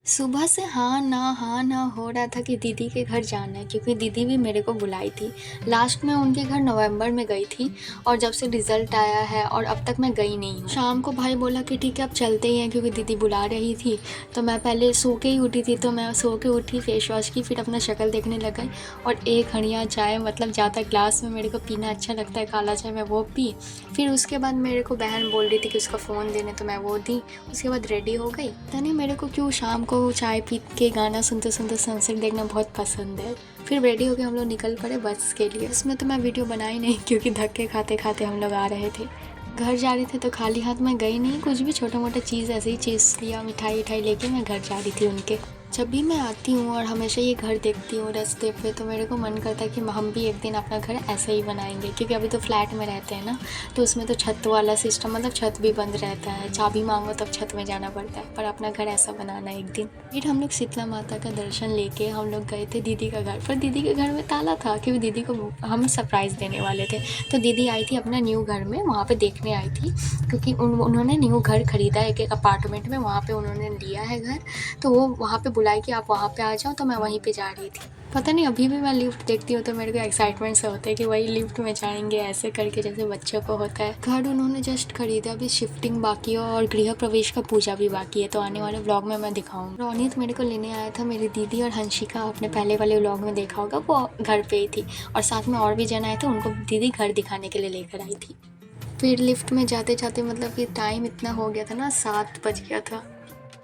सुबह से हाँ ना हो रहा था कि दीदी के घर जाना है, क्योंकि दीदी भी मेरे को बुलाई थी। लास्ट में उनके घर नवंबर में गई थी और जब से रिज़ल्ट आया है और अब तक मैं गई नहीं हूँ। शाम को भाई बोला कि ठीक है अब चलते ही हैं, क्योंकि दीदी बुला रही थी। तो मैं पहले सो के ही उठी थी, तो मैं सो के उठी, फेस वॉश की, फिर अपना शक्ल देखने लग गई और एक हड़िया चाय, मतलब ज़्यादा ग्लास में मेरे को पीना अच्छा लगता है काला चाय, मैं वो पी। फिर उसके बाद मेरे को बहन बोल रही थी कि उसका फ़ोन देने, तो मैं वो दी। उसके बाद रेडी हो गई। पता नहीं मेरे को क्यों शाम को चाय पी के गाना सुनते सुनते सनसेट देखना बहुत पसंद है। फिर रेडी होके हम लोग निकल पड़े बस के लिए। उसमें तो मैं वीडियो बनाई नहीं, क्योंकि धक्के खाते खाते हम लोग आ रहे थे। घर जा रहे थे तो खाली हाथ मैं गई नहीं, कुछ भी छोटा मोटा चीज़ ऐसे ही चीज़ लिया, मिठाई उठाई लेके मैं घर जा रही थी उनके। जब भी मैं आती हूँ और हमेशा ये घर देखती हूँ रास्ते पे, तो मेरे को मन करता है कि हम भी एक दिन अपना घर ऐसे ही बनाएंगे, क्योंकि अभी तो फ्लैट में रहते हैं ना, तो उसमें तो छत वाला सिस्टम, मतलब छत भी बंद रहता है, चाबी मांगो तब छत में जाना पड़ता है, पर अपना घर ऐसा बनाना है एक दिन। फिर हम लोग शीतला माता का दर्शन लेके हम लोग गए थे दीदी का घर, पर दीदी के घर में ताला था, क्योंकि दीदी को हम सरप्राइज़ देने वाले थे। तो दीदी आई थी अपना न्यू घर में, वहाँ पे देखने आई थी, क्योंकि उन्होंने न्यू घर खरीदा है एक अपार्टमेंट में, वहाँ पे उन्होंने लिया है घर। तो वो वहाँ पे बुलाई कि आप वहाँ पे आ जाओ, तो मैं वहीं पे जा रही थी। पता नहीं अभी भी मैं लिफ्ट देखती हूँ तो मेरे को एक्साइटमेंट से होता है कि वही लिफ्ट में जाएंगे ऐसे करके, जैसे बच्चों को होता है। घर उन्होंने जस्ट खरीदा, अभी शिफ्टिंग बाकी है और गृह प्रवेश का पूजा भी बाकी है, तो आने वाले व्लॉग में मैं दिखाऊंगी। रोनित मेरे को लेने आया था, मेरी दीदी और हंशिका, आपने पहले वाले व्लॉग में देखा होगा, वो घर पे ही थी, और साथ में और भी जन आए थे, उनको दीदी घर दिखाने के लिए लेकर आई थी। फिर लिफ्ट में जाते जाते, मतलब कि टाइम इतना हो गया था ना, 7 बज गया था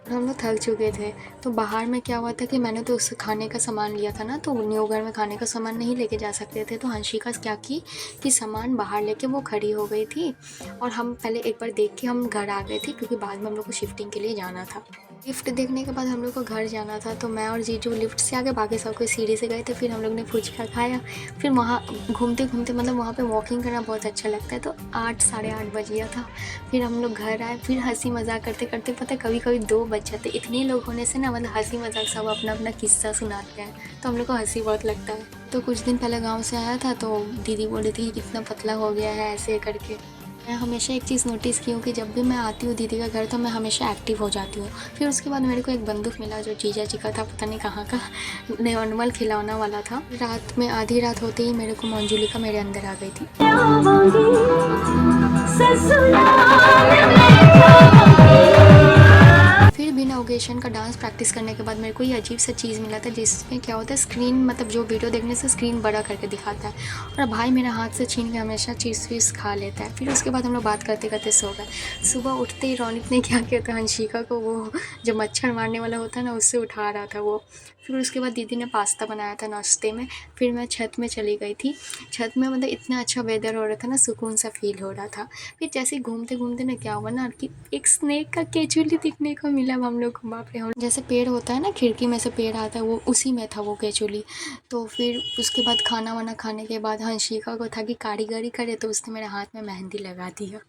और हम लोग थक चुके थे। तो बाहर में क्या हुआ था कि मैंने तो उस खाने का सामान लिया था ना, तो न्यू घर में खाने का सामान नहीं लेके जा सकते थे, तो हंशिका क्या की कि सामान बाहर लेके वो खड़ी हो गई थी और हम पहले एक बार देख के हम घर आ गए थे, क्योंकि बाद में हम लोग को शिफ्टिंग के लिए जाना था। लिफ्ट देखने के बाद हम लोग को घर जाना था, तो मैं और जीजू लिफ्ट से आगे, बाकी सब कोई सीढ़ी से गए थे। फिर हम लोग ने फुचका खाया, फिर वहाँ घूमते घूमते, मतलब वहाँ पे वॉकिंग करना बहुत अच्छा लगता है, तो 8 साढ़े 8 बज गया था। फिर हम लोग घर आए, फिर हंसी मजाक करते करते, पता है कभी कभी 2 बज जाते, इतने लोग होने से ना, मतलब हंसी मजाक सब अपना अपना किस्सा सुनाते हैं, तो हम लोग को हंसी बहुत लगता है। तो कुछ दिन पहले गाँव से आया था, तो दीदी बोल रही थी कि कितना पतला हो गया है ऐसे करके। मैं हमेशा एक चीज़ नोटिस की हूँ कि जब भी मैं आती हूँ दीदी का घर, तो मैं हमेशा एक्टिव हो जाती हूँ। फिर उसके बाद मेरे को एक बंदूक मिला, जो जीजा जी का था, पता नहीं कहाँ का, नॉर्मल खिलौना वाला था। रात में आधी रात होते ही मेरे को मंजुलिका मेरे अंदर आ गई थी। फिर बिना ओकेशन का डांस प्रैक्टिस करने के बाद मेरे को ये अजीब सा चीज़ मिला था, जिसमें क्या होता है, स्क्रीन, मतलब जो वीडियो देखने से स्क्रीन बड़ा करके दिखाता है, और भाई मेरा हाथ से छीन के हमेशा चीज़ वीज़ खा लेता है। फिर उसके बाद हम लोग बात करते करते सो गए। सुबह उठते ही रौनिक ने क्या किया था, हंशिका को वो जो मच्छर मारने वाला होता है ना, उससे उठा रहा था वो। फिर उसके बाद दीदी ने पास्ता बनाया था नाश्ते में। फिर मैं छत में चली गई थी। छत में मतलब इतना अच्छा वेदर हो रहा था ना, सुकून सा फील हो रहा था। फिर जैसे ही घूमते घूमते ना, क्या हुआ ना कि एक स्नेक का केचुली दिखने को मिला हम लोग को। बाप रे, हम जैसे पेड़ होता है ना, खिड़की में से पेड़ आता है, वो उसी में था वो केचुली। तो फिर उसके बाद खाना वाना खाने के बाद हंशिका को था कि कारीगरी करे, तो उसने मेरे हाथ में मेहंदी लगा दिया।